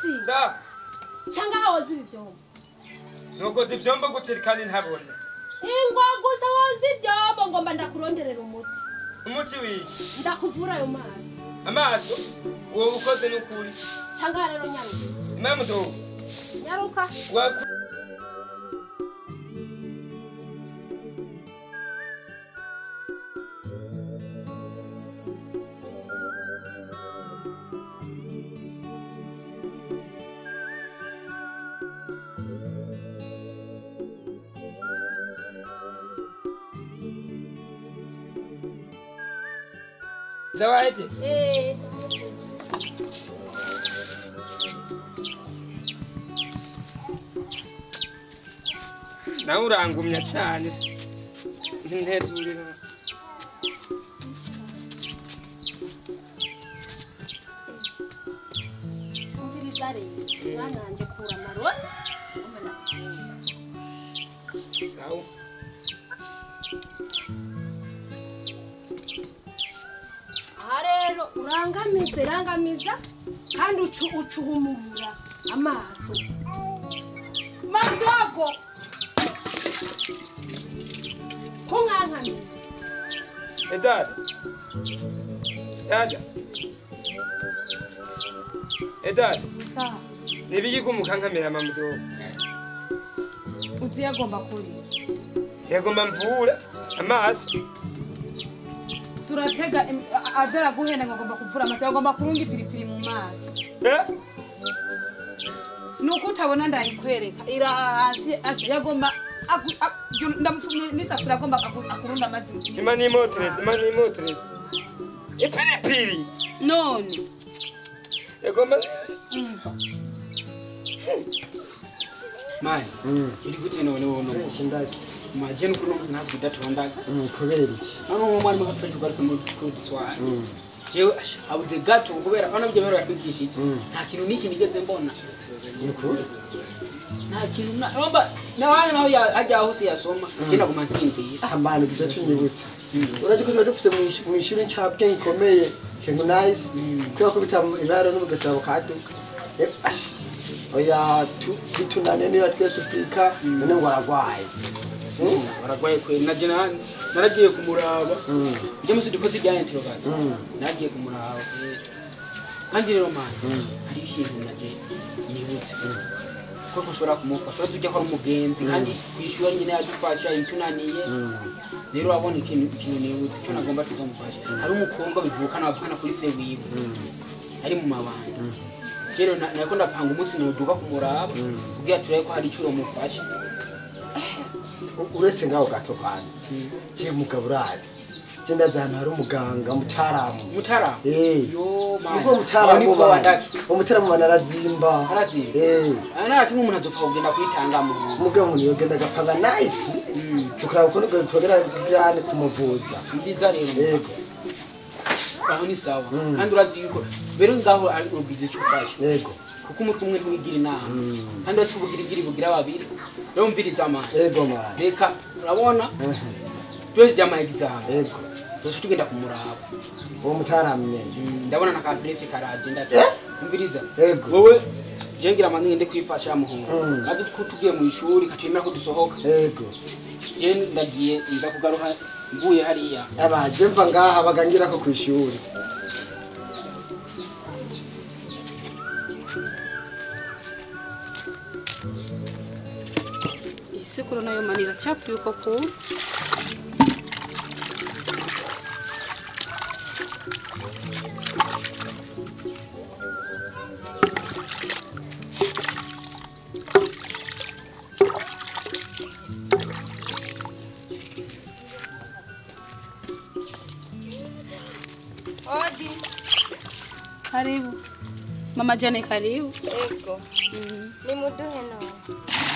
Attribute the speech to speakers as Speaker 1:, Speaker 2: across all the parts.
Speaker 1: Musi.
Speaker 2: Sa.
Speaker 1: Changa hawozi ivyombo.
Speaker 2: Nuko zivyombo gutera kandi ntabona.
Speaker 1: Ingwa gusa wozi ivyombo ngomba ndakuronderera umuti.
Speaker 2: Umuti wiki.
Speaker 1: Ndakuvura ayo maso.
Speaker 2: Amaso wowe ukoze n'ukuri.
Speaker 1: Changa rero nyaruka.
Speaker 2: Mamudo.
Speaker 1: Nyaruka.
Speaker 2: Zawaje? Nawe urangumya cyane ntedurira.
Speaker 1: Umviriza rero mwana wanje kura maroni.
Speaker 2: Sawa.
Speaker 1: Rero urangamiza kandi ucuhumura amaso. Madogo. Kungankami.
Speaker 2: Dada. Dada.
Speaker 1: Sa.
Speaker 2: Nibiki kumukankamira mamudo.
Speaker 1: Uzi yagomba kuri.
Speaker 2: Yagomba mvura amaso.
Speaker 1: Turatega azara guhenda ngomba kuvura amaso yagomba kurunga ipiripiri mu maso. Nuko utabona ndayikwereka ira hasi yagomba ndamufumye n'isafuriya agomba akurunda amazi.
Speaker 2: Imana imoteretse. Ipiripiri.
Speaker 1: None.
Speaker 2: Yagomba.
Speaker 3: Mai. Iri gute none wono shindaki. Imagine kuno muzina kudatondaga.
Speaker 4: Kubera iki?
Speaker 3: Ano umwana mukafasha ugaruka mu kudiswara. Jewe abuze gato kubera bana byo bero yatwigishije. Nta kintu niki nigeze mbona.
Speaker 4: Nuko
Speaker 3: Nta kintu naomba na wale naho ajya hose yasoma. Je naguma nsinzira.
Speaker 4: amana bidacunyibutsa. Uraje ko dufise mu ishuri ncapye ikomeye. Kintu nice. Kwa kubita ibaro n'ubugasabo kaduka. Oya tunane niyo twesupika none ngo aragwaye.
Speaker 3: Aragwaye kwe naragiye kumuraba. Je musi dukoze bya interrogation. Nagiye kumuraba. Kandi rero manje ari ikintu naje nibutse. Ko gushora kumufasha tujya kwa umugenzi kandi kwishura nyine yadufasha intunaniye. Rero abona ikintu nibutse cyo nagomba tukamufasha. Ari umukobwa bivukana bavukana kuri se wiwe. Ari mu mabanga. Rero nako ndapanga umunsi noduka kumuraba kugira turaye ko hari icuro mufasha.
Speaker 4: Uretse ngaho gato kwanze. Cye mugabo urazi. Cyenda zana hari umuganga mutaramu.
Speaker 3: Mutaramu? Yo manje.
Speaker 4: Ubwo mutaramu wadaki. Umutaramu banarazimba.
Speaker 3: Arazimba. Ana kimwe umuntu azopfa kugenda kwitanga mu.
Speaker 4: Mugabo niyo genda gapanga nice. Tukaba ko ngo togera byane kumuvuza.
Speaker 3: Ndiza rero.
Speaker 4: Yego.
Speaker 3: Aho ni sawa. Kandi urazi yuko bero ngaho ari ubizi cyufasha.
Speaker 4: Yego.
Speaker 3: Kuko umutwe umwe ntiwigira inama. Kandi watubugirigiri bugira babiri. Rero mviriza amana.
Speaker 4: Yego mwana.
Speaker 3: Reka urabona? Twese jama exam.
Speaker 4: Yego.
Speaker 3: Twese tugenda kumuraba.
Speaker 4: Uwo mutaramye.
Speaker 3: Ndabona na ka brief karaje ndati. Mviriza.
Speaker 4: Yego.
Speaker 3: Wowe jengira manini ndi kwifasha muhungu. Azi ko tugiye mu ishuri katemera ko dusohoka.
Speaker 4: Yego.
Speaker 3: Je ndagiye ndakugaruka mvuye hariya.
Speaker 4: Abaje mva ngaha bagangira ko kwishuri.
Speaker 1: Isekuru nayo manira chafu yuko ku.
Speaker 5: Odi.
Speaker 1: Karibu. Mama Jane karibu.
Speaker 5: Ego. Ni muduhe no.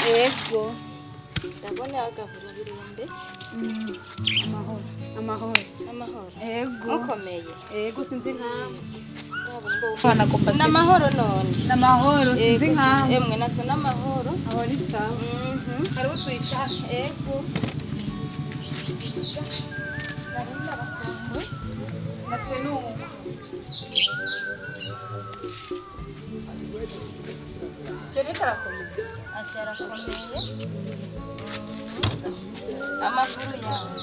Speaker 1: Ego.
Speaker 5: Ndabona agavura birembetse.
Speaker 1: Amahoro. Ego.
Speaker 5: Ukomeye.
Speaker 1: Ego sinzi nkamwe.
Speaker 5: Fana kopasi. Namahoro none.
Speaker 1: Namahoro sinzi nkamwe.
Speaker 5: Emwe natwe namahoro.
Speaker 1: Aho ni sawa. Karibu twica.
Speaker 5: Ego.
Speaker 1: Natwe nuko. arakomeye
Speaker 5: asharakomeye amakuru yawe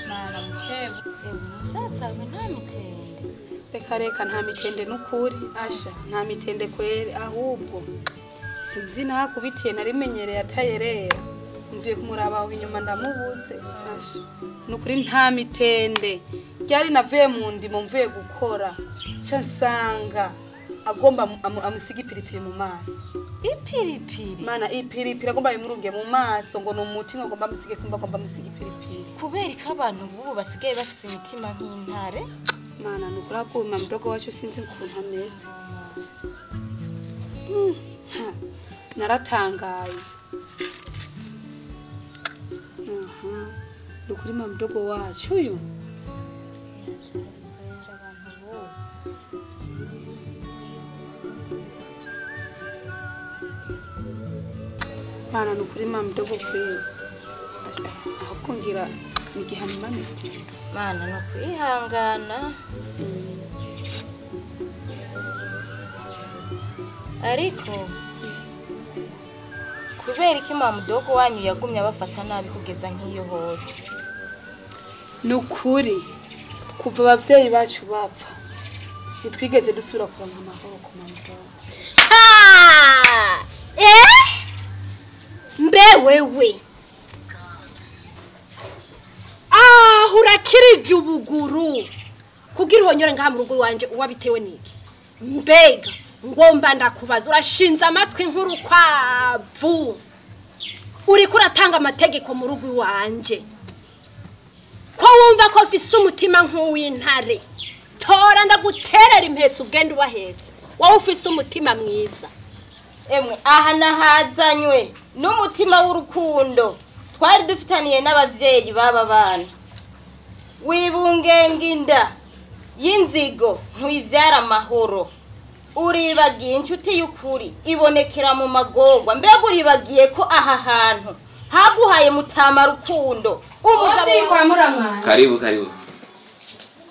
Speaker 1: mana mukebu
Speaker 5: umusaza we nta mitende
Speaker 1: reka nta mitende n'ukuri asha nta mitende kwere ahubwo sinzi nakubitiye narimenyereye atayerera mvuye kumuraba aho inyuma ndamubuze asha nukuri nta mitende ryari navuye mu ndimo mvuye gukora cyo nsanga agomba amusiga ipiripiri mu maso
Speaker 5: ipiripiri
Speaker 1: mana ipiripiri agomba imurunge mu maso ngo numuti ngo agomba amusige kumba agomba amusiga ipiripiri
Speaker 5: kubera ko abantu ubu basigaye bafise imitima nk'intare
Speaker 1: mana nukura kuma mdogo wacu sinzi ukuntu ameze naratangaye nukuri mdogo wacu uyu mana nukuri mdogo kweli ahubwo ngira nigihamane
Speaker 5: mana no kwihangana ariko kubera iki mudogo wanyu yagumye abafata nabi kugeza nk'iyo hose
Speaker 1: nukuri kuva abavyeyi bacu bapfa nitwigeze dusura kuronka amahoro ku mudogo
Speaker 6: mbe wewe urakirije ubuguru kugira uhonyore ngaha mu rugo wanje uwabitewe niki mbega ngomba ndakubaza urashinze amatwi nk'urukwavu uri kuratanga amategeko mu rugo wanje ko wumva ko mfise umutima nk'uw'intare tora ndaguterera impetso ugenda ubahetse wowe ufise umutima mwiza
Speaker 5: emwe aha nahazanywe n'umutima w'urukundo twari dufitaniye n'abavyeyi baba bana wibungenga inda y'inzigo ntuyivyara amahoro uribagiye inshuti y'ukuri ibonekera mu magogwa mbega uribagiye ko aha hantu haguhaye mutama rukundo
Speaker 6: umugabo kwa muramwana
Speaker 7: karibu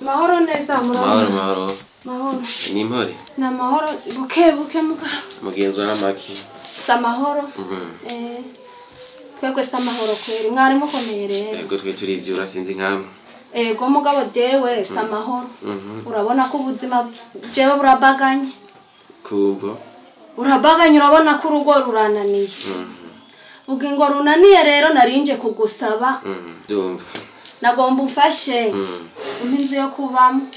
Speaker 6: mahoro neza muramwana
Speaker 7: mahoro ni mpore
Speaker 6: na mahoro buke mugabo
Speaker 7: mugenzwa n'amaki
Speaker 6: samahoro twebwe samahoro kweri mwari mukomeye rero
Speaker 7: ego twe turivyura sinzi nkamwe
Speaker 6: ego mugabo dewe samahoro urabona ko ubuzima jewe burabaganye
Speaker 7: kubwo
Speaker 6: urabaganye urabona ko urugo rurananiye ugingo runaniye rero narinje kugusaba
Speaker 7: ndumva
Speaker 6: nagomba umfashe inzu yo kubamo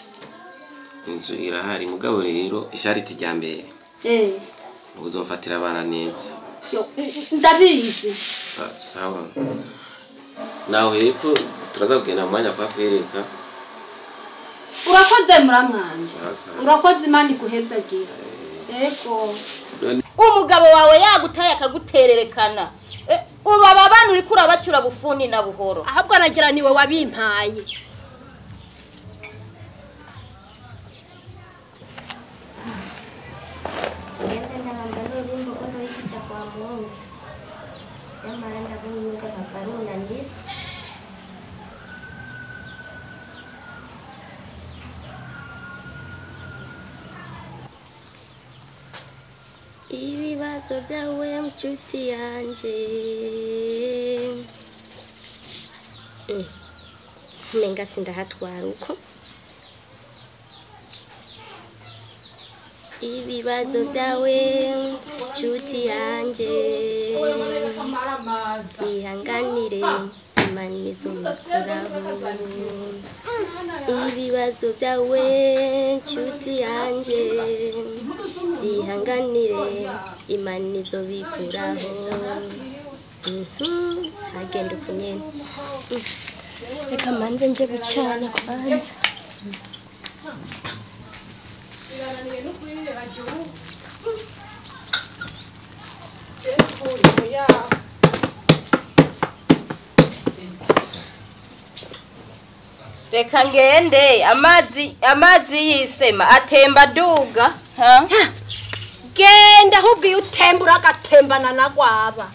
Speaker 7: inzu irahari mugabo rero ishariti rya mbere uzomfatira abana neza
Speaker 6: ndabizi
Speaker 7: sawa nawe hepfo turaza kugenda mu mwanya kwa kwereka
Speaker 6: urakoze muramwanje urakoze imana iguhezagira ego
Speaker 5: umugabo wawe yagutaye akagutererekana ubu aba bana uri kurabacyura bufuni na buhoro
Speaker 6: ahubwo aragira niwe wabimpaye
Speaker 8: ibibazo byawe mchuti yanje menga sindahatwara uko ibibazo byawe mchuti yanje ihanganire imanizo mukuraho ibibazo byawe mchuti yanje ihanganire imanizo bikuraho hagenda kunyene reka manze nje gucana kwanza
Speaker 5: reka ngende amazi yisema atemba duga
Speaker 6: genda ahubwo iyo utembura agatembana na gwaba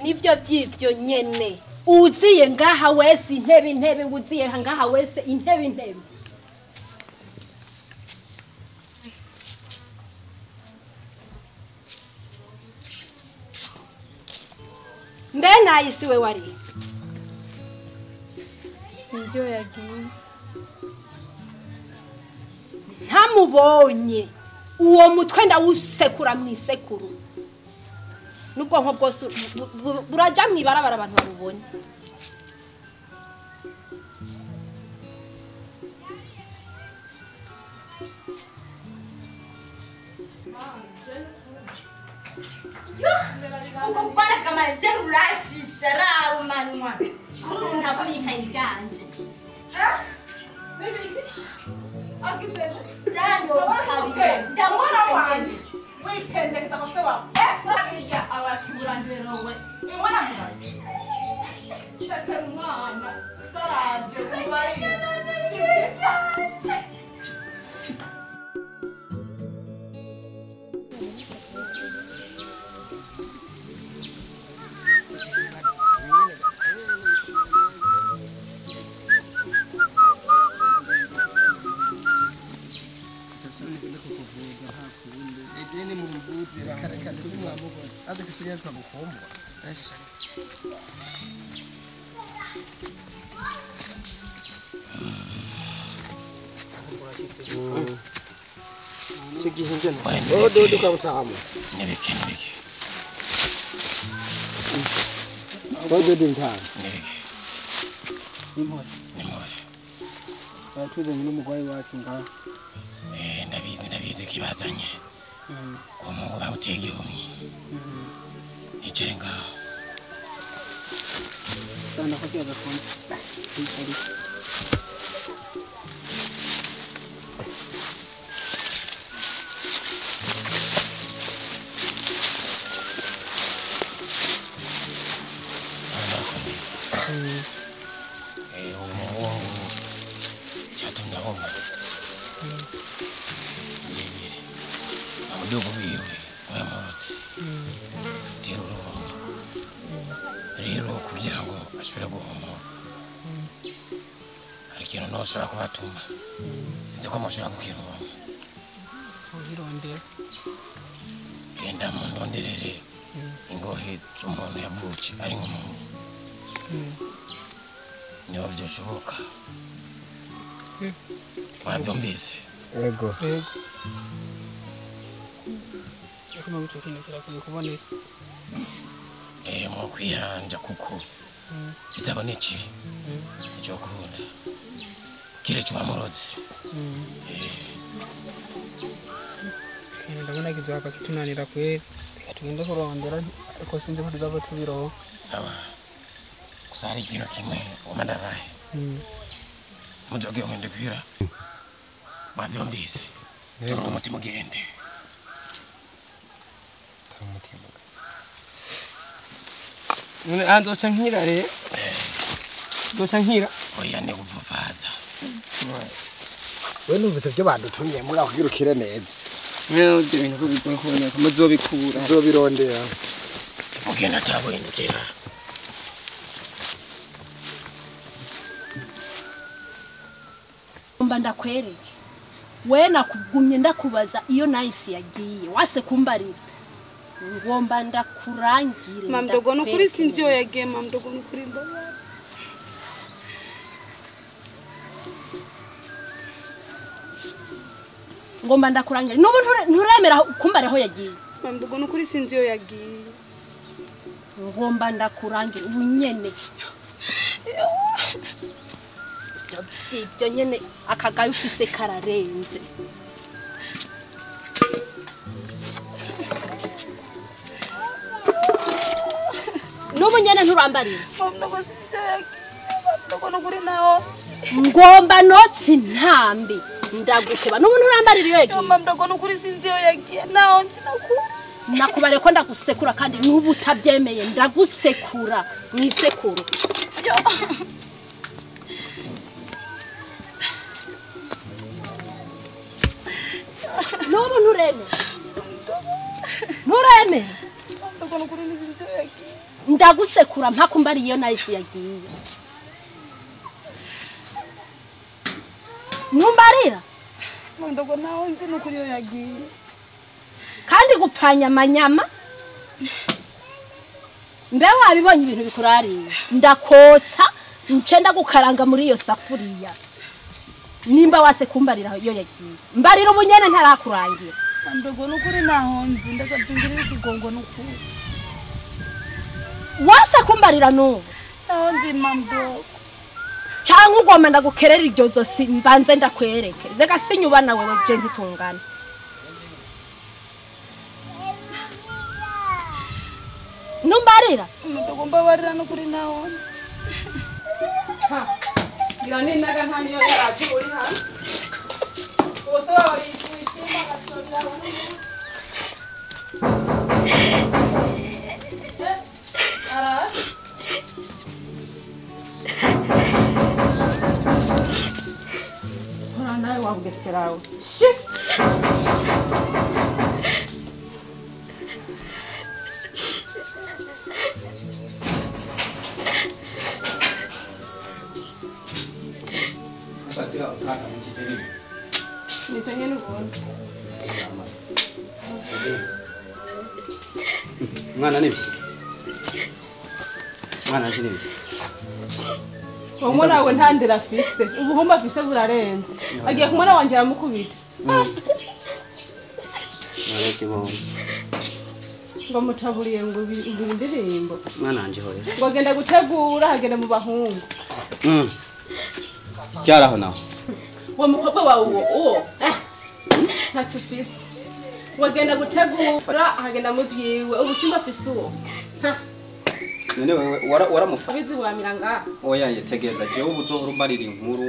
Speaker 6: nibyo by'ibyo nyene uziye ngaha wese intebe uziye ngaha wese intebe mbe nayisi we wari
Speaker 1: sinzi iyo yagiye
Speaker 6: ntamubonye uwo mutwe ndawusekura mu isekuru n'ubwonko bwose burajya mu ibarabara abantu babubone
Speaker 5: Ukubona kamara jero urashisha rarumanwa kuri ntabwo bikaye iganje jani ukabire ndamubona wanje wipende kitakosewa kurabirya abakiburanderowe imwana mubasi takamwana saraje kubari
Speaker 3: ndabizi kibazanye ko mungu bamutege umwe icere ngaho sana ko kiyaga konti Dogo wiwe wamurutse rero kugira ngo ashobore guhumura hari ikintu ntushobora kubatuma sinzi ko mushobora kukironka genda mu ndonderere ingohe z'umuntu yavutse ari nk'umuntu niba byoshoboka wabyumvise
Speaker 4: yego
Speaker 3: kuma gucukina kirakuye kuboneka mu kwiranja kuko kitaboneke icyo kubona kire cy'amorozi ndabona kizaga kitunanira kwera tugenda kurondera ariko sinzi ko tuzaba tubiroho sawa gusa hari ikintu kimwe umandaraye mujoge umende kwira bavyumvise turi umutima ugende
Speaker 2: none andoca nkira re doca nkira
Speaker 3: oya ne kuvuvaza
Speaker 4: we numvise byo badutumye muri aho girukire neza
Speaker 2: mwe ibyo bintu ko bigoye kuboneka muzobikura
Speaker 4: uzobirondera
Speaker 3: ugenda tabwendera
Speaker 6: mba ndakwereke we nakugumye ndakubaza iyo nayisi yagiye wase kumbarira ngomba ndakurangire
Speaker 1: mamdogo nukuri sinzi yo yagiye mamdogo nukuri mbaza
Speaker 6: ngomba ndakurangire nubu nturemera kumbare aho yagiye
Speaker 1: mamdogo nukuri sinzi yo yagiye
Speaker 6: ngomba ndakurangire ubunyene ibyo nyene akagaye ufise kararenze nubu nyene nturambarira
Speaker 1: mamdogo sinzi yo yagiye mamdogo nukuri naho
Speaker 6: ngomba notsi ntambi ndagukeba nubu nturambarira iyo yagiye
Speaker 1: mamdogo nukuri sinzi yo yagiye naho nzi nukuri
Speaker 6: nakubare ko ndagusekura kandi nubu utabyemeye ndagusekura mwisekuru nubu ntureme ndagusekura mpaka umbariye nahise yagiye numbarira
Speaker 1: ndogo naho nzi nukuri yo yagiye
Speaker 6: kandi gupfanya amanyama mbe wabibonye ibintu bikurariye ndakotsa nce ndagukaranga muri iyo safuriya nimba wase kumbarira yo yagiye mbarira ubunyene ntarakurangira
Speaker 1: ndogo nukuri naho nzi ndazabyungirira ikigongo nukuri
Speaker 6: wase kumbarira nubu
Speaker 1: naho nzi mamdo
Speaker 6: cyangwa ugomba ndagukerera iryo zosi mbanze ndakwereke reka sinyuba nawe je ntitungana numbarira
Speaker 1: ndogo mbabarira nukuri naho nzi ngira ninaga ntaniyo yaraje uri hano bose baba bishima gasonda ara ora nawe wabugeserawe shi nitanye n'ubundi
Speaker 4: mwana nibiki mwana aje nibiki
Speaker 1: umwana wawe ntandira afise ubuhumba afise burarenze agiye ku mwana wanje aramukubita
Speaker 4: nareke bo
Speaker 1: ngo mutaburiye ngo indirimbo
Speaker 4: mwana anje hoye
Speaker 1: ngo agenda gutegura hagenda mu bahungu
Speaker 4: cyaraho naho
Speaker 1: uwo mukobwa wawe uwo ntacyo ufise wagenda gutegura hagenda mu byiwe ubucyumba afise uwo
Speaker 4: none wewe waramufa
Speaker 1: abizi wamira ngaha
Speaker 4: oya yetegeza jewe ubuzohora umbarira inkuru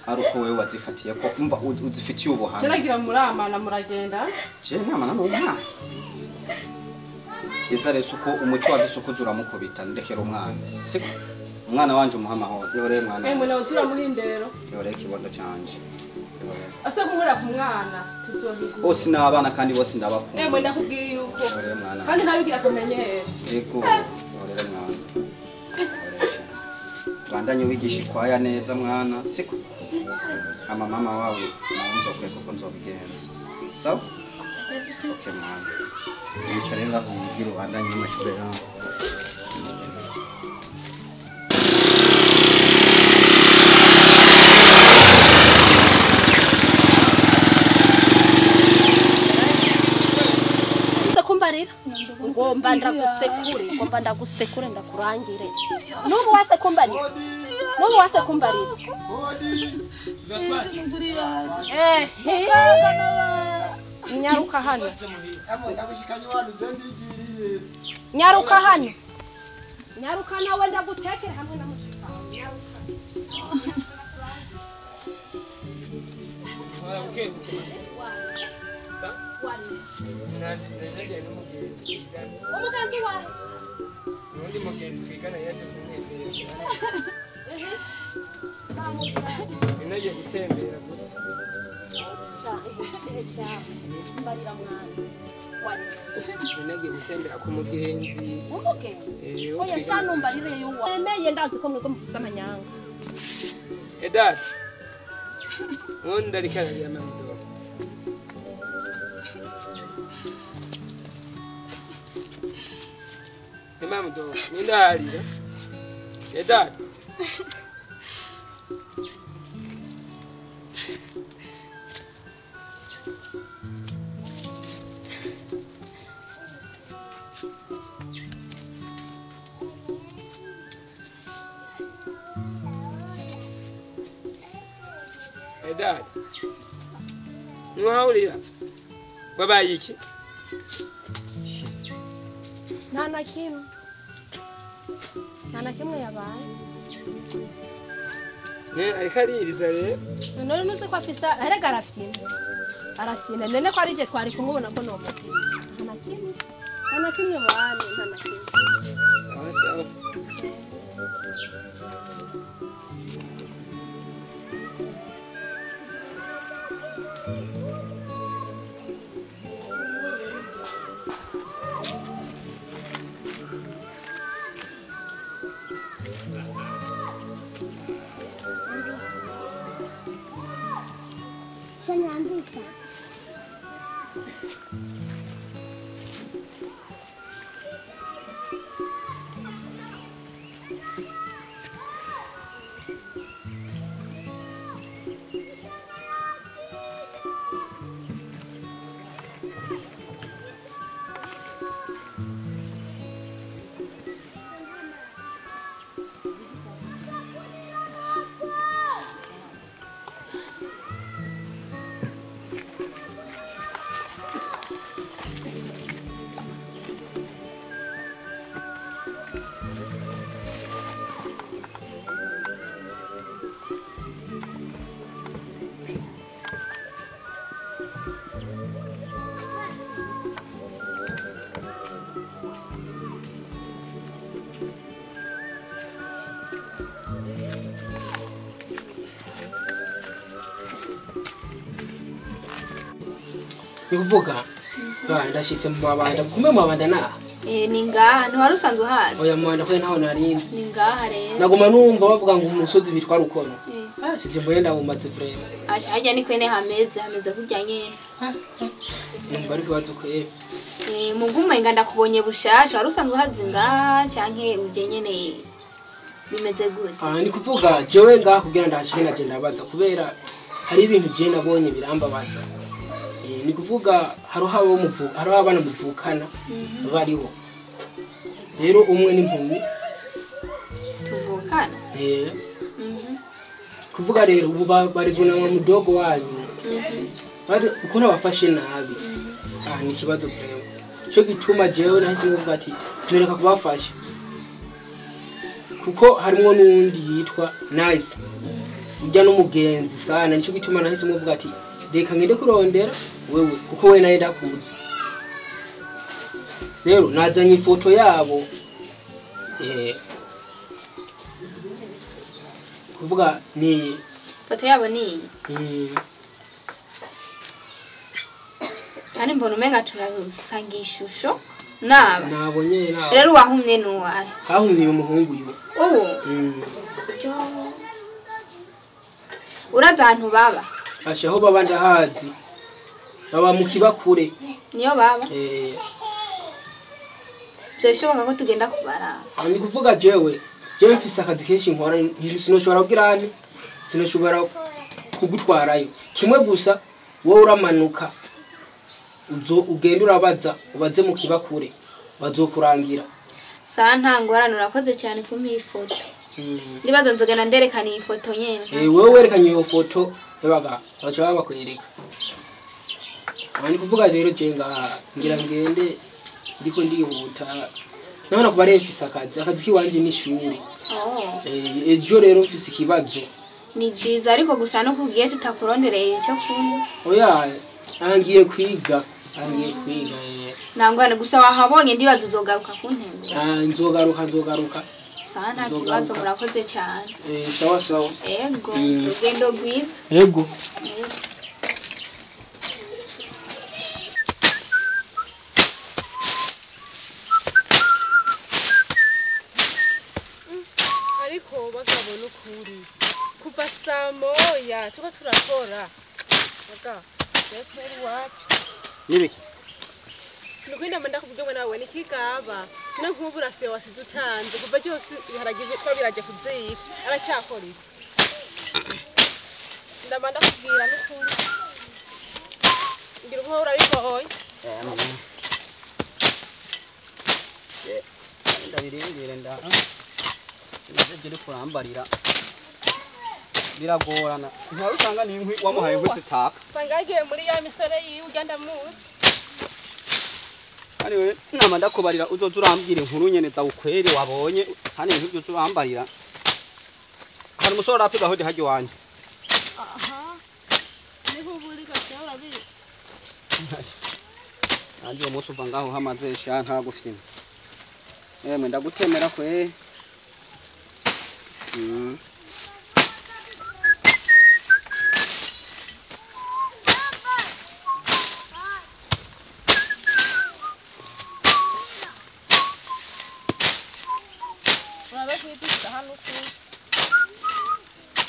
Speaker 4: ari uko wewe wazifatiye ko umva uzifitiye ubuhanga
Speaker 1: turagira muramana muragenda
Speaker 4: je ntamana n'umwana yeza rese uko umuti wabisukuza uramukubita ndekera umwana siko umwana wanje umuhamahoro yore mwana
Speaker 1: mwe nawe turamuhindero
Speaker 4: yore kibondo canje
Speaker 1: ase kumura ku mwana tuzohiga
Speaker 4: bose n'abana kandi bose ndabakunda
Speaker 1: mwe ndakubwiye yuko
Speaker 4: yore mwana
Speaker 1: kandi nabigira akamenyero
Speaker 4: yego yore mwana bandanye wigisha ikwaya neza mwana siko ama mama wawe naunza kweko ko nzobigenza sawa okay mwana yicara ngaho mugira bandanye n'amashuri yawe
Speaker 6: ngomba ndagusekure ndakurangire nubu wase kumbarira nyaruka hano nyaruka nawe ndagutekere hamwe na mushika umugenzi wawe
Speaker 2: undi mugenzi twigana yaje kumwemerera inagiye gutembera gusa inagiye gutembera ku mugenzi
Speaker 6: oya shanumbarire yuwa emeye ndazi ko mwego mufise amanyanga
Speaker 2: edad undi arikana ya mamdo Mamdo, nindarira. Edad. Edad. Nuhaulira. Babaye iki?
Speaker 6: Nta na kimwe yabaye
Speaker 2: ariko aririza rero
Speaker 6: none nuze ko afisa erega arafyina none ko arije twari kumubona ko nomo nta na kimwe bane nta na kimwe
Speaker 2: sawa
Speaker 3: nikuvuga ndashitse mu mabanda kumbe mu mabanda na
Speaker 1: ni ngaha ntiwari usanzwe uhazi
Speaker 3: oya mu mabanda kwe ntaho narinzi
Speaker 1: ni ngaha rero
Speaker 3: naguma numva bavuga ngo umusozi bitwa rukono sije mboye ndawumaze vrema
Speaker 1: asha hajya ni kwene hameze kurya nyene
Speaker 3: numva ari kibazo kwere
Speaker 1: muguma inga ndakubonye bushasha wari usanzwe uhazi ngaha canke uje nyene bimeze gute
Speaker 3: ni kuvuga jewe ngaha kugira ndashike naje ndabaza kubera hari ibintu je nabonye birambabaza ni kuvuga hariho abana muvukana bariho rero umwe n'impumi
Speaker 1: tuvukana
Speaker 3: kuvuga rero ubu barizwe na mudogo wanyu uko nabafashe nabi ni ikibazo vrema cyo gituma jewe nahise nguvuga ati sinereka kubafasha kuko harimo n'undi yitwa Nice ujya n'umugenzi sana nico gituma nahise nguvuga ati reka ngende kurondera wewe kuko we naye ndakuzi rero nazanye ifoto yabo kuvuga ni
Speaker 1: foto yabo ni kandi mbona umenga turasanga ishusho
Speaker 3: nabonye
Speaker 1: rero wahumye nuwahe
Speaker 3: hahumye umuhungu yo
Speaker 1: uraza ahantu baba
Speaker 3: asha aho baba ndahazi baba mu kibakure
Speaker 1: niyo baba byashoboka ko tugenda kubara
Speaker 3: ni kuvuga jewe mfise akazi kenshi nkora sinoshobora kugira nti sinoshobora kugutwarayo kimwe gusa wowe uramanuka ugenda urabaza ubaze mu kibakure bazokurangira
Speaker 1: saa ntangorane urakoze cyane kumpa iyi foto nibaza nzogana nderekana iyi foto nyene
Speaker 3: wewe werekanye iyo foto yabaga baca babakwereka ni kuvuga rero je ngira ngende ndiko ndihuta nabona kuba mfise akazi kiwanje n'ishuri ejo rero mfise ikibazo
Speaker 1: ni byiza ariko gusa no kugiye tutakurondereye icyo kunywa
Speaker 3: oya angiye kwiga
Speaker 1: nangwane gusa wahabonye ndibaza uzogaruka kuntembera
Speaker 3: nzogaruka
Speaker 1: sawa nta kibazo murakoze cyane
Speaker 3: sawa
Speaker 1: ego urugendo rwiza
Speaker 3: ego
Speaker 6: ariko bagabona ukuri kuva saa moya tuba turakora Bekweri wapi?
Speaker 4: Nibiki?
Speaker 6: Nukwenda manda kubujogwe nawe nikigaba. Na nkubura se wasize utanze kuva cyose iharagize ko biraje kuzika. Aracyakora iki? Ndamanda kubwira n'ukuri. Ngira uko urabiboye.
Speaker 4: Ndabirengere nda. Ndaje kurambarira. Biragorana. Nta usanga ni inkwi wamuhaye inkwi zitaka.
Speaker 6: Sangagiye muri ya misore yiwe uganda muzi.
Speaker 4: Ari we nama ndakubarira uzoza urambwira inkuru nyene za ukweri wabonye kandi ibintu byose urambarira. Hari umusore apiga hodi haje wanje.
Speaker 6: Aha. Niho buri gashya urabi.
Speaker 4: Anje umunsi uva ngaho hamaze sha nta gufite. Ndagutemera kwe.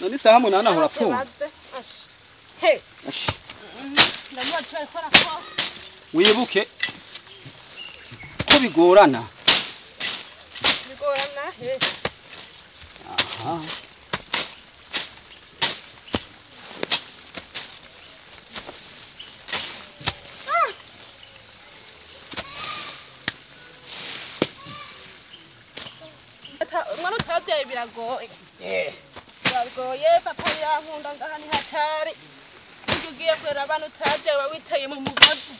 Speaker 4: Nani saha munana hora po.
Speaker 6: He.
Speaker 4: Ndamwa try kora ko. Wibuke. Ko bigorana.
Speaker 6: Bigorana he.
Speaker 4: Aha.
Speaker 6: Mwana utabyaye biragoye. Biragoye papa yankunda ngahani hatari. Ujye ugiye kwera abantu utabyaye wawitaye mu mugozi.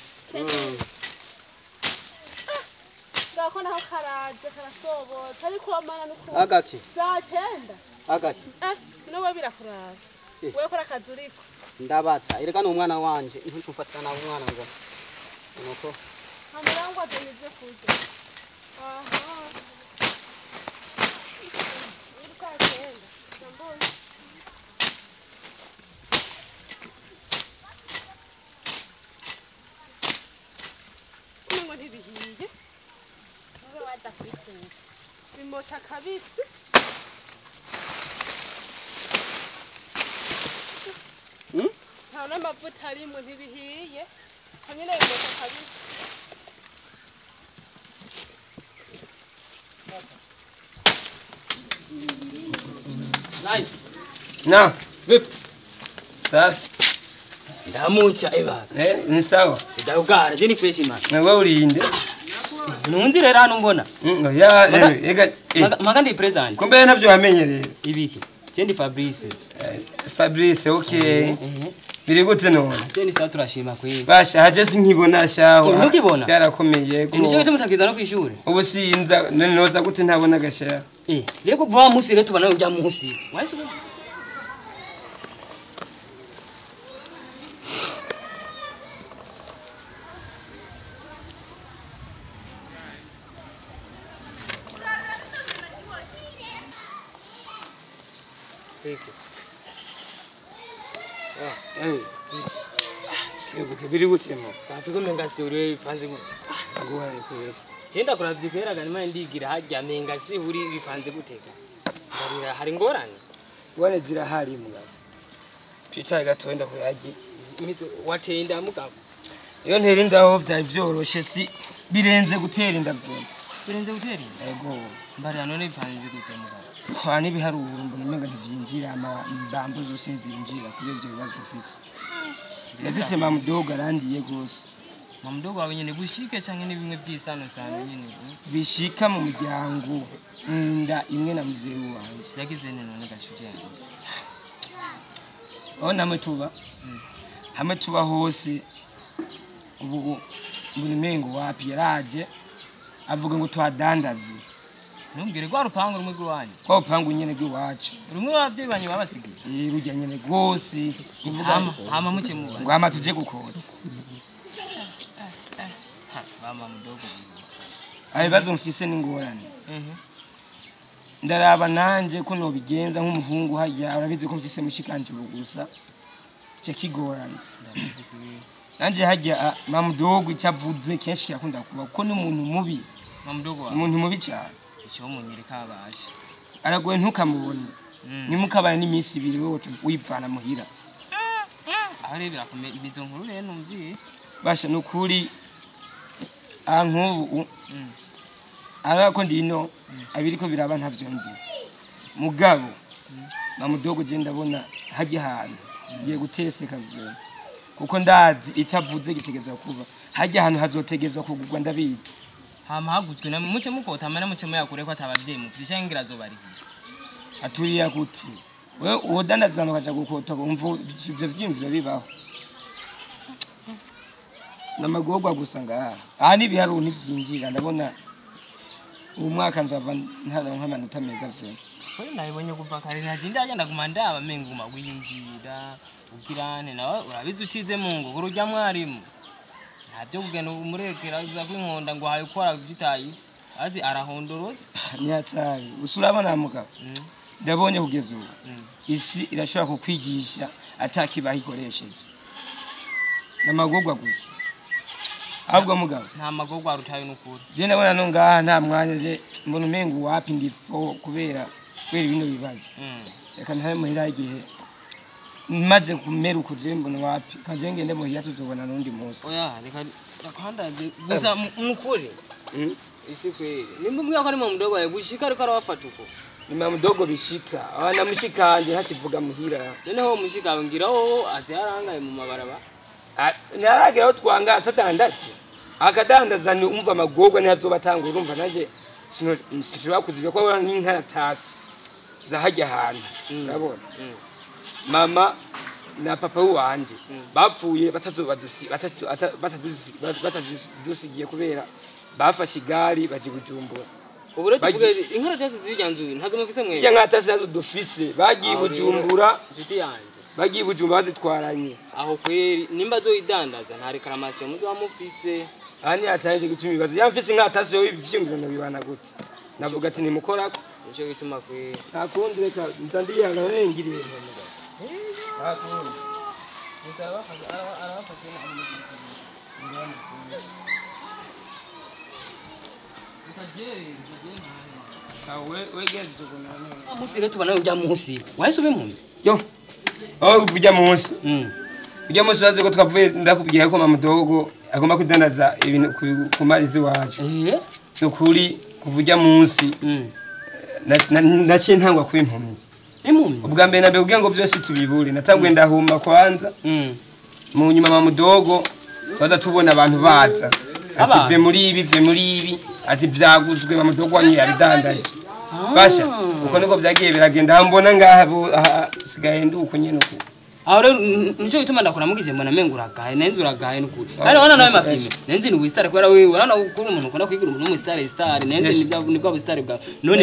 Speaker 6: Ngako naho karaje karasobotse ariko amana n'ukuri.
Speaker 4: Agaki.
Speaker 6: Zakenda.
Speaker 4: Agaki.
Speaker 6: Bino birakurara. Wewe kora akazi uriko.
Speaker 4: Ndabatsa erega n'umwana wanje ntufatana na umwana ngo. Nuko.
Speaker 6: Amurangwa denize kuze. Aha. bimota kabisi nta n'amavuta arimo ntibihiye nyine bimota kabisi
Speaker 2: Nice.
Speaker 9: Na,
Speaker 2: Vipi?
Speaker 9: sasa
Speaker 2: Ndamucha eba.
Speaker 9: ni sawa.
Speaker 2: Sidagara, je ni fresh man.
Speaker 9: Na wewe ulinde.
Speaker 2: Nunzi rero hano mbona.
Speaker 9: Ya ega
Speaker 2: Maka ndi present.
Speaker 9: kumbe ntabyo wamenyereye.
Speaker 2: Ibiki. Je ndi Fabrice.
Speaker 9: Fabrice okay. Biri gute none?
Speaker 2: Je ni sawa turashima kwi.
Speaker 9: Basha haje sinkibona shaho.
Speaker 2: Ntukibona?
Speaker 9: Byarakomeye go.
Speaker 2: Nisho gite mutakiza no kwishuri.
Speaker 9: Ubu sinza noza gute ntabona gasha.
Speaker 2: Leko vuba musi rero tubana ujya musi. Wahise ubu.
Speaker 9: Biri gute mo?
Speaker 2: Safi ko menga si uri bipanze gute.
Speaker 9: Aguhaye kwera.
Speaker 2: Cyenda kuravyikera gani manje ndigira hajya menga si uri bipanze guteka. Ndarira hari ngorane.
Speaker 9: Wane zirahari mugabo. Twicaye gatoenda kuyaje.
Speaker 2: Imito watenda mugabo.
Speaker 9: Iyo ntera indaho byari byoroshe si birenze gutera indavyo.
Speaker 2: Birenze gutera.
Speaker 9: Ego.
Speaker 2: Mbari none bipanze gute mugabo.
Speaker 9: Kwa n'ibiharuro mbona umenga ntivyinjira amabambo zose nzinjira kuri ibyo bibazo ufise. Yafise mamudogo arandiye gose.
Speaker 2: Mamudogo wawe nyene bushike canke ni bimwe by'isano sano nyene.
Speaker 9: Bishika mu muryango nda imwe na muzeru wanje.
Speaker 2: Yagize none gashuti yanjye.
Speaker 9: Aho namwe tuba. Hamwe tuba hose ubu mbona mengo wapi yaraje avuga ngo twadandaze.
Speaker 2: Numbwire kwa rupango rumwe rwanyu.
Speaker 9: Kwa rupango nyene rw'iwacu.
Speaker 2: Rumwe wabyeyi banyu babasigiye.
Speaker 9: Rujya nyene gose.
Speaker 2: Hama muke muba.
Speaker 9: Ngo hama tuje gukota.
Speaker 2: Mama mudogo.
Speaker 9: Ari bazo mfise n'ingorane. Ndaraba nanje ko no bigenza nk'umuhungu hajya urabizi ko mfise mushikanje gusa. Ce kigorane. Nanje hajya mamudogo icyavuze kenshi yakunda kuba ko n'umuntu mubi.
Speaker 2: Mamudogo wa.
Speaker 9: Umuntu mubi cyane.
Speaker 2: Icyo munyereka abasha.
Speaker 9: Aragoye ntukamubona. Nimukabana n'imisi ibiri wowe wipfana muhira.
Speaker 2: Ari birakomeye ibizo nkuru rero numviye.
Speaker 9: Basha nukuri ankubu arako ndino abiriko biraba ntavyo nzi mugabo mamudogo je ndabona hajya hantu giye guteseka byo kuko ndazi icavuze gitegeza kuba hajya hantu hazotegezwa kugurwa ndabizi
Speaker 2: hama haguzwe na muce mukota amana muce muyakure ko atabavyeyi mufite cyangwa azobarihiye
Speaker 9: aturiya kuti we udanazana kaja gukota umvu ivyo vyimviro bibaho namagogwa gusa ngaha aha n'ibiharuro ntibyinjira ndabona ubu mwaka nzava ntara nk'amanota meza vyo
Speaker 2: Kuri nabibonye kuva kare nagenda agenda kumanda abamengo magwiyumvira ukirane nawe urabizi utize mu ngo kurujya mwarimu ntabyo kugena umurekera uza kwinkonda ngo haye ukora byitayi azi arahondorotse
Speaker 9: ni hatari usurabona mugabo ndabonye kugeza ubu isi irashobora kukwigisha atakibaho ikoresheje namagogwa gusa ahubwo mugabo
Speaker 2: nta magogwa rutaye n'ukuri
Speaker 9: je ndabona no ngaha nta mwanya je mbona umengo wapi ndifo kubera ibino bibazo reka ntare muhira igihe maze kumera ukuje mbona wapi kaje ngende muhira tuzobona nundi munsi
Speaker 2: oya reka rakandaje gusa mukuri isi kweli nimba mbwiye ko ari mu mudogo yawe gushika ariko arabafata uko
Speaker 9: ni mamudogo bishika abana mushikanje hakivuga muhira
Speaker 2: noneho mushika ngira wowe ati yarangaye mu mabaraba
Speaker 9: narage aho twanga atadandaje akadandaza ni umva amagogwa ni hazobatanga urumva naje sinshobora kuzibya ko n'inkaratasi zahajya ahantu urabona mama na papa wanje bapfuye batadusigiye kubera bafashe igari baje Bujumbura
Speaker 2: ubu rero tuvuge inkaratasi zijyanzuye ntazo mufise mwe
Speaker 9: ya nkaratasi nazo dufise bagiye Bujumbura
Speaker 2: nshuti yanje
Speaker 9: bagiye Bujumbura bazitwaranye
Speaker 2: aho kweri nimba zoyidandaza nta reclamation muzo bamufise
Speaker 9: ani ataje gutuma ibibazo yamfise inkatasi yo ivyumviro nabibana gute navuga ati nimukorako
Speaker 2: nico bituma kweri
Speaker 9: ntakundi reka ndandiyanga nengiriye ntakundi
Speaker 2: musaba arafashe na
Speaker 9: we geze kuna
Speaker 2: musi rero tubana ujya musi wahise ube mu
Speaker 9: yo oh ujya munsi ujya munsi waze ko twavuye ndakubwiye ko mamudogo agomba kudandaza ibintu ku marizi wacu nukuri kuvuja munsi naciye ntangwa kwimpumyi ubwa mbere nabe kugira ngo byose tubibure natangwe ndahuma kwanza mu nyuma mamudogo baza tubona abantu baza ati ve muri ibi ati byaguzwe mamudogo wanyu yabidandaje basha uko niko byagiye biragenda mbona ngaha sigaye nduko nyene uko aho rero nico gituma ndakora mugije mbona menguragaye nenze uragaye n'ukuri kandi wana nawe mafilme nenze ni wistar kwera wewe urana ukuri umuntu ukunda kwigira umuntu w'umustar nenze nibwo abustar bwa none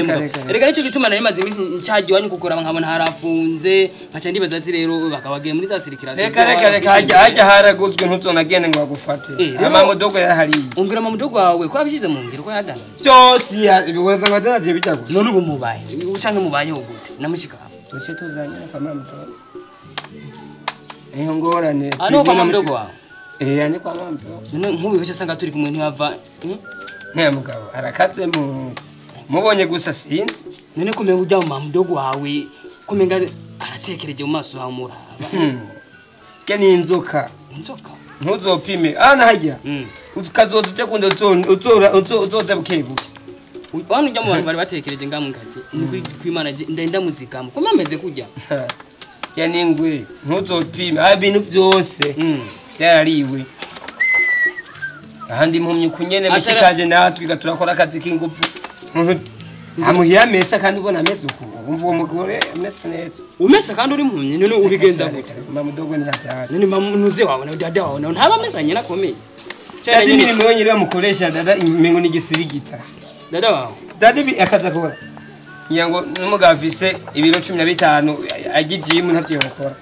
Speaker 9: erega nico gituma nari maze imisi ncyaje wanyu kugora nkabona harafunze nkaca ndibaza ati rero bakabagiye muri za sirikirasi reka hajya haraguzwe ntuzonagende ngo bagufate amamudogo yarahari umbwira amamudogo wawe ko abishize mu ngiro ko yadana byose ibiweza ngadanaje bijyago none ubu mubaye ucanke mubayeho gute namushika uce tuzanye kwa mamudogo ngorane ano kwa mamudogo wawe ani kwa mamudogo nkubi wese sanga turi kumwe ntiyava nta mugabo arakaze mubonye gusa sinzi none kumenga ujya mu mamudogo wawe kumenga aratekereje mu maso hawe muraba ya ni inzoka ntuzopime ana hajya ukazoza uje kundo uzoza bukebuke wanu ujya mu bantu bari batekereje ngamu ngaje ni kwimana ndenda muzigamo kuma meze kujya ya ningwe ntuzopime ibintu byose yarariwe ahandi impumyi kunyene mushikaje natwe turakora akazi k'ingufu amuhiya mesa kandi ubona ameze uko umva umugore ameze neza umesa kandi uri impumyi none ubigenza gute mamudogo ni hatari none mamunuze wawe na dada wawe ntaba amesanye nakomeye cyane nyine mwenye rero mukoresha dada imengo ni gisirigita dada wawe dada akaza kora nyango numugavise ibiro 15 agijimu ntavyo yakora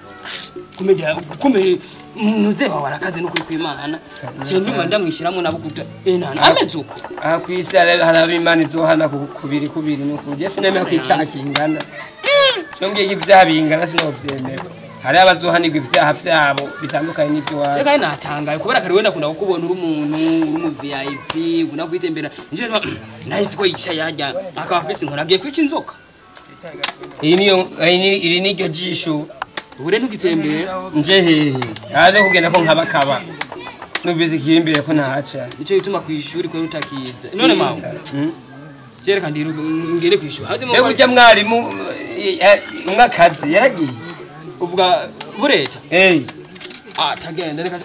Speaker 9: kumeye nuze wawe arakaze no kwimana cyo nyuma ndamwishyiramo nabo kuta enana ameze uko kwisi harabi imana izohana kubiri nuko je sinemera kwicakingana cyo ngiye ivyabingana sinovyemera hari abazohanirwa ivyaha vyabo bitandukanye n'ivyo wawe cyeka natangaye kubera kare wenda kuna kukubona uri umuntu uri mu VIP kuna kwitembera nje nahise ko yica yajya akabafisi nkora agiye kwica inzoka iri niyo jisho ure ntugitembere nje hehe aje kugenda ko nkabakaba nubizi kimbire ko ntaca ico gituma kwishuri ko utakiza none mawe cyereka ngire kwishuri haje mu burya mwarimu umwakazi yaragiye uvuga bureta tagenda reka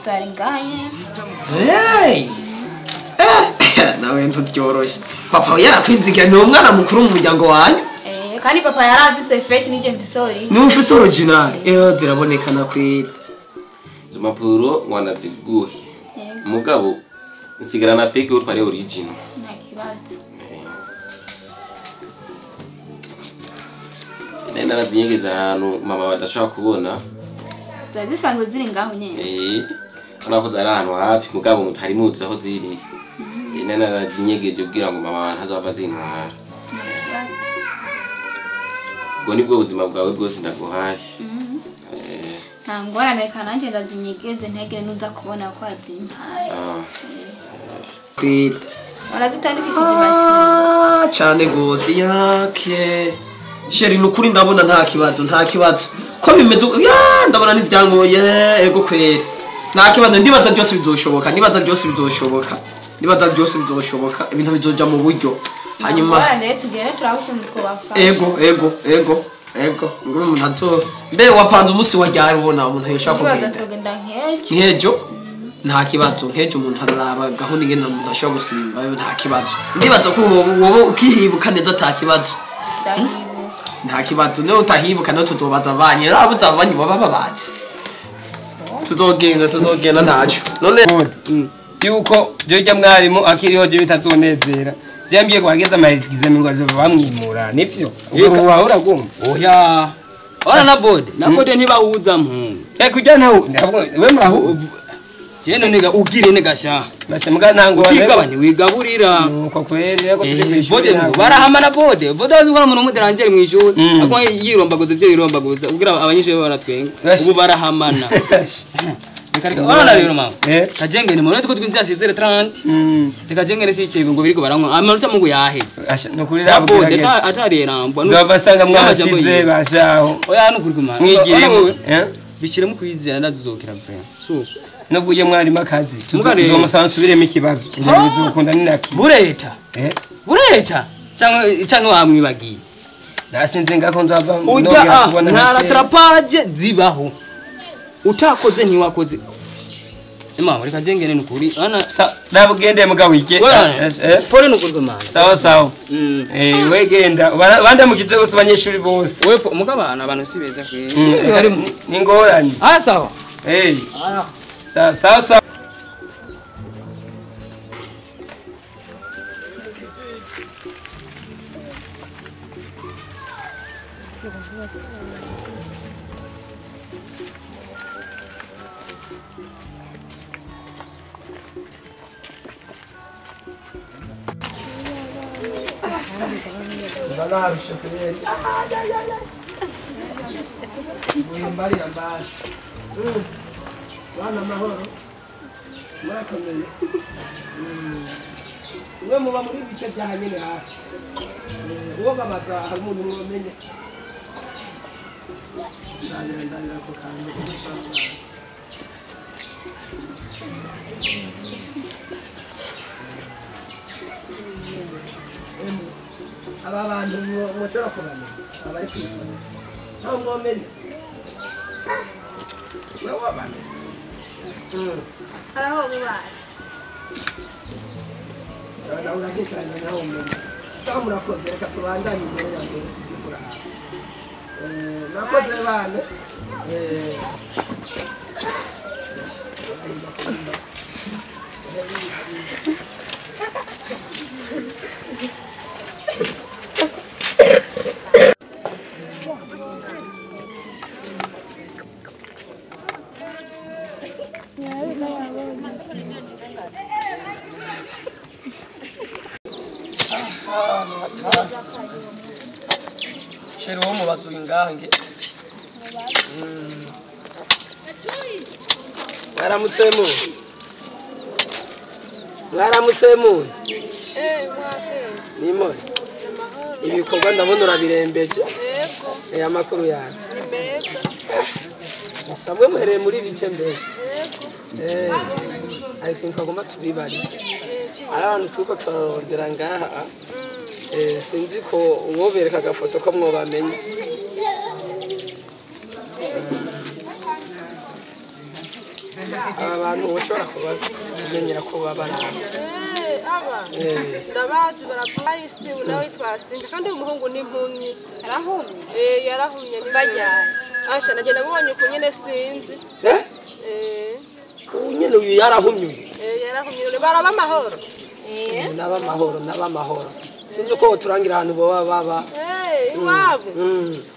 Speaker 10: taringaye nawe ntubyoroshye papa yarakwizigira ni umwana mukuru mu muryango wanyu
Speaker 11: kandi papa yaravise fake nije mbisori
Speaker 10: ni ufise original zirabonekana kwira
Speaker 7: Zumapuro ngwana viguhi mugabo nsigara na fake utware original
Speaker 11: nakibaza
Speaker 7: nenda nazinyegeza ahantu mama badashaka kubona
Speaker 11: zisanzwe ziri ngaho nyene
Speaker 7: anako zari ahantu hafi mugabo mutari muzi aho ziri nenda nazinyegeje kugira ngo mama ntazava zintwara ubwo nibwo buzima bwawe bwose ndaguhaye
Speaker 11: nta ngorane kandi nanje ndazinyegeze ntegere nuza kubona ko azimpaye
Speaker 10: kwira
Speaker 11: warazitandikishije imashini
Speaker 10: cyane gose yake sheri nukuri ndabona nta kibazo ko bimeze ndabona n'ivyangoye ego kwera nta kibazo ndibaza byose bizoshoboka ibintu bizoja mu buryo hanyuma
Speaker 11: tugere turabukunda kubafa
Speaker 10: ego ngo umuntu azo mbe wapanze umunsi wajyari ubona umuntu yashaka
Speaker 11: kugenda
Speaker 10: nkejo nta kibazo nkejo umuntu araraba gahunda ingena umuntu ashaka gusimba nta kibazo ndibaza ko wowe ukihibuka neza nta kibazo no utahibuka no tutobaza abanye abuza abanye baba babazi tuzogenda ntacyo none
Speaker 9: yuko byo mwarimu akiriho je bitazonezera Jambiye kwageza amahigize ngo aje bamwimura nivyo ubwo wawe uragumva oya ora nabode ntibahuza mpu kujya ntaho we muraho cyene niga ugire negasha bace muga ntango wigabanye wigaburira uko kwere ko turi kwishuri barahama na bode bazikora mu muderangere mwishuri akwa yirombaguza ibyo yirombaguza ugira abanyishe baratwenga ubu barahamana
Speaker 2: reka urabona rero mama kajengene mu tuko twinzira sizere 30 reka jengene si icego ngo biriko baranywa amanota mungu yaheze
Speaker 9: nukuri rabo
Speaker 2: atari rambwa
Speaker 9: ngabasanga mwasize bashaho
Speaker 2: oya nukuri kumana
Speaker 9: mwigiremo
Speaker 2: bishire mu kwizera ndazokira vrema so
Speaker 9: nubwo uye mwari makazi tuzomusaba nsubiremo ikibazo ngira bizokunda ninaki
Speaker 2: bureta bureta cyangwa wamwibagiye
Speaker 9: nasinze ngako nzava
Speaker 2: nongera kubona nta trapaje zibaho utakoze ntiwakoze ema reka jengene nukuri ana
Speaker 9: nabugende mugabo ike
Speaker 2: pole nukuri kumana
Speaker 9: sawa wegenda bande mukije bose abanyeshuri bose
Speaker 2: wepo mugabana abantu sibeza kwe
Speaker 9: ni ngorane
Speaker 2: sawa
Speaker 9: sawa
Speaker 10: Bana mahoro murakomeye mwe muba muri bice bya nyene hafi uwo babaza hari umuntu mumenye ndandira ko kandi aba bantu mushobora kubamenya abari kwifana ntawe mwomenya wewe abantu
Speaker 6: araho mubaye
Speaker 10: nawe ndikanye nawe umenye sawa murakoze reka tubandanye imbere ya mbere kuraha nakoze bane
Speaker 2: sheri wo mubazo ingange mwaramutsemu nimore ibikorwa ndabona urabirembeje amakuru yawe samwe muhereye muri bice mbere ariko twagomba tubibarize ari abantu turiko turarondera ngaha sinzi ko uwobereka agafoto ko mwobamenya abantu bashobora kumenyera ko baba
Speaker 1: ndabazi barapayisi nawe twasinda kandi uyu muhungu ni impumyi yarahumye yarahumye bajyanye asha nagenda mubonye uko nyene sinzi
Speaker 10: nyene uyu yarahumye
Speaker 1: yarahumye baraba amahoro
Speaker 10: n'abamahoro sinzi ko turangira ahantu baba baba
Speaker 1: iwabo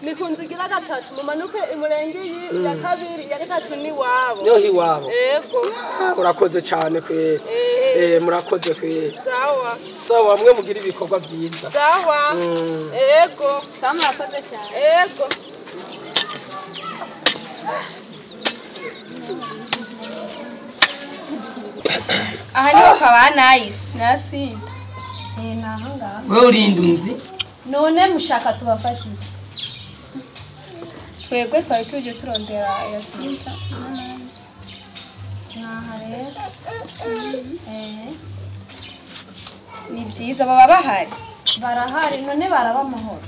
Speaker 1: ni ku nzu igira gatatu mumanuke imurenge ya kabiri ya gatatu ni iwabo
Speaker 10: niho iwabo
Speaker 1: yego
Speaker 10: urakoze cyane kwera murakoze kwera
Speaker 1: sawa
Speaker 10: mwe mugira ibikorwa byiza
Speaker 1: sawa yego sawa murakoze cyane yego
Speaker 11: aha niho kaba nice nasinda
Speaker 6: nahangaha
Speaker 10: wewe urinda unzi
Speaker 6: none mushaka tubafashe
Speaker 11: twebwe twari tuje turondera yasinda nice
Speaker 6: naha rero
Speaker 11: ni byiza baba bahari
Speaker 6: barahari none baraba amahoro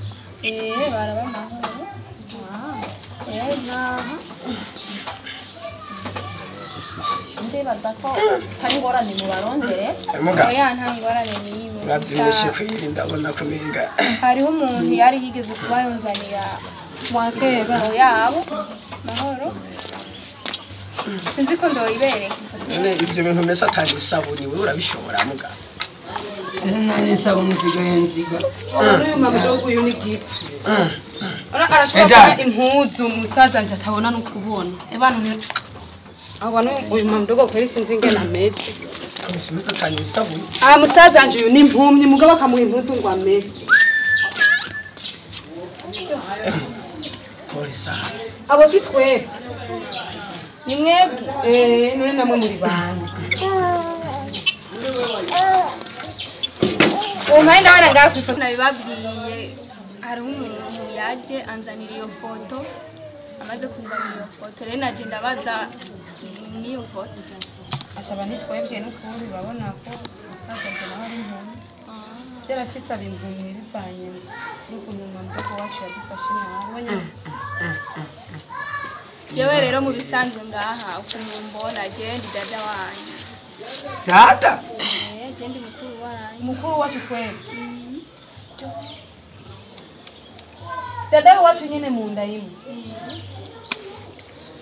Speaker 11: baraba amahoro
Speaker 6: naha ndibaza ko hari ingorane mu barondere
Speaker 11: oya nta ngorane niyo
Speaker 10: urabyibeshye kwira ndabona kumenga
Speaker 11: hariho umuntu yari yigeze kuba yunzanira mwakeba yabo mahoro sinzi ko ndoyibereka
Speaker 10: none ibyo bintu mesa atari isabuni wewe urabishobora muga nani isabuni sigaye nziga
Speaker 1: uyu mumagogwa uyu ni gift arashobora impuzu umusaza nje atabona n'ukubona abantu abantu uyu mumagogwa kweri sinzi ingena ameze
Speaker 10: kamusimita atari isabuni
Speaker 1: musaza nje uyu ni impumyi mugabo akamuha impuzu ngo ameze
Speaker 10: polisa
Speaker 1: abo si twebwe
Speaker 11: ni mwebwe
Speaker 1: none namwe muri bande
Speaker 11: umpaye ndabona ngaho ku ifoto nabibabwiye hariho umuntu yaje anzanira iyo foto amaze kunzanira iyo foto rero naje ndabaza n'iyo foto
Speaker 1: ashaba ntitwebwe n'ukuri urabona ko umusaza njye nawe ari inkumi byarashitse abingumira bivanye n'ukuntu Mumagogwa wacu yadufashe nawe
Speaker 11: jewe rero mu bisanzwe ngaha ukuntu mbona je ndi dada wanyu
Speaker 9: dada
Speaker 11: je ndi
Speaker 1: mukuru wacu twebwe dada wacu nyine mu nda imwe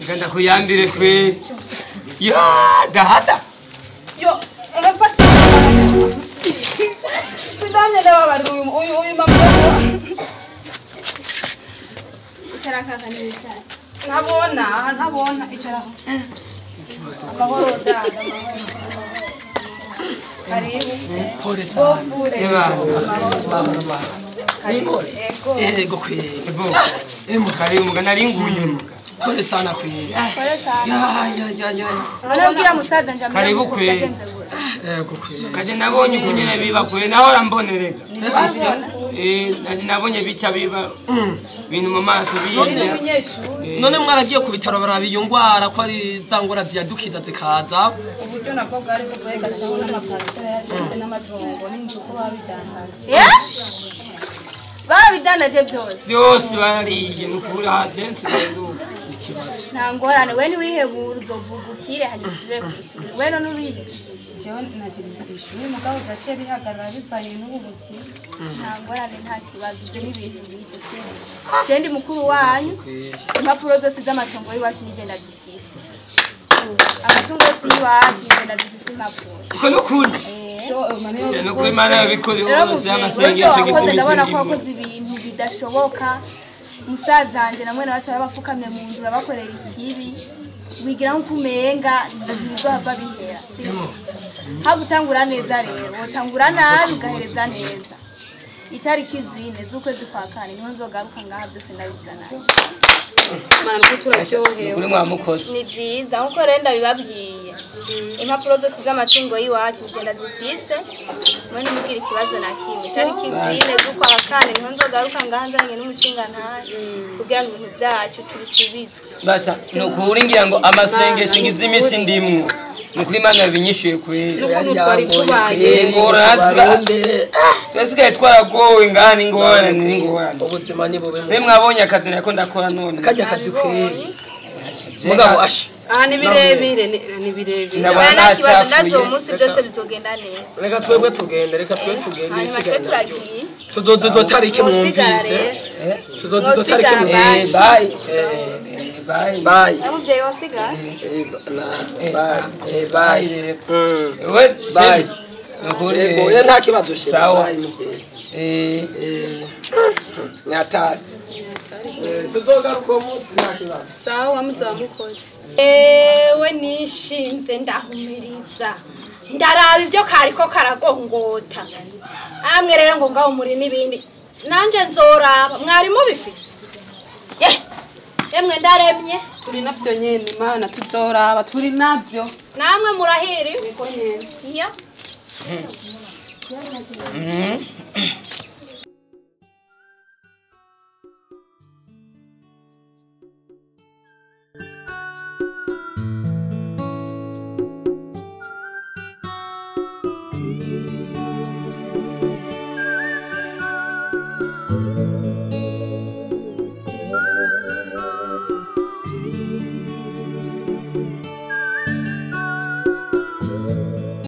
Speaker 9: nganda kuyambire kwe ya dada
Speaker 1: yo empati sidanye dawa bari uyu mama
Speaker 11: itarakaka ni cyane
Speaker 1: ntabona icaraho amahoro dada karibu
Speaker 10: pole sana ego kweli
Speaker 9: karibu mugana ringuye
Speaker 10: pole sana kweli
Speaker 11: pole sana
Speaker 10: ya
Speaker 11: urabwira musaza njamira
Speaker 9: karibu kweli
Speaker 10: ego kweli
Speaker 9: kaje nabonye kunyene biba kweli naho rambonerega nabonye bica biba bintu mu maso biye
Speaker 10: none mwaragiye ku bitaro baraba iyo ngwara ko ari za ngwara ziyadukiza zikaza
Speaker 1: uburyo navuga ariko kwega shaho n'amaparisera yaje n'amatongo n'inzu ko babidandaje
Speaker 11: babidandaje byose
Speaker 9: barariye mukura dense baruka ikibazo
Speaker 11: nta ngorane we niwihebura uzovugukire hagisubire kwishuri we none urihe
Speaker 1: jewe naje kwishuri mugabo gace bihagarara bivanye n'ububuzi
Speaker 11: nta ngorane nta kibazo ibyo n'ibintu bije je ndi mukuru wanyu impapuro zose z'amatongo y'iwacu nigenda zifise amatungo yose y'iwacu nigenda zifise impapuro
Speaker 9: uko nukuri nuko imana yabikora yose y'amasengesho
Speaker 11: gituma ndabona ko wakoze ibintu bidashoboka musaza wanje namwe nabacu bapfukamye mu nzu bakorera ikibi wigira nko kumenga bizohava bihera hagutangura neza rero wotangura nabi ugahereza neza itariki zine z'ukwezi kwa kane niho nzogaruka ngaha byose ndabizana
Speaker 1: mana ko turashohewe
Speaker 9: kuri mwamukoze
Speaker 11: ni byiza nkuko rero ndabibabwiye impapuro zose z'amatungo y'iwacu ugenda zifise mwene mugira ikibazo na kimwe itariki zine z'ukwa kane niho nzogaruka ngaha nzanye n'umushinga ntari kugira ngo ibintu byacu tubisubizwe
Speaker 9: basha no kuringira ngo amasengesho ngize imisi ndimwe nukuri imana yabinyishuye kweli
Speaker 1: n'ukuntu twari tubaye
Speaker 9: twesigaye twaragowe ngani ingorane
Speaker 10: ubuzima ni bube
Speaker 9: mwe mwabonye akazi nako ndakora none
Speaker 10: kajya akazi kweli mugabo asha
Speaker 1: ni birebire ni birebire
Speaker 11: nta kibazo ndazo umunsi byose bizogenda neza
Speaker 10: reka twebwe tugende isigaye tuzozo tariki mwumvise tuzozo tariki mwumvise bye
Speaker 11: umuvyeyi wasiga
Speaker 10: bye
Speaker 9: bye
Speaker 10: Ego nta kibazo shira
Speaker 9: sawa
Speaker 10: nyatari tuzogaruka umunsi nta kibazo
Speaker 1: sawa muzamukoze
Speaker 6: ewe nishinze ndahumiriza ndaraba ibyo kariko karagongota amwe rero ngo ngaho muri n'ibindi nanje nzoraba mwari mubifise emwe ndaremye
Speaker 1: turi navyo nyene imana tuzoraba turi navyo
Speaker 6: namwe murahiri
Speaker 1: niko nyene
Speaker 6: iya
Speaker 8: Thank you.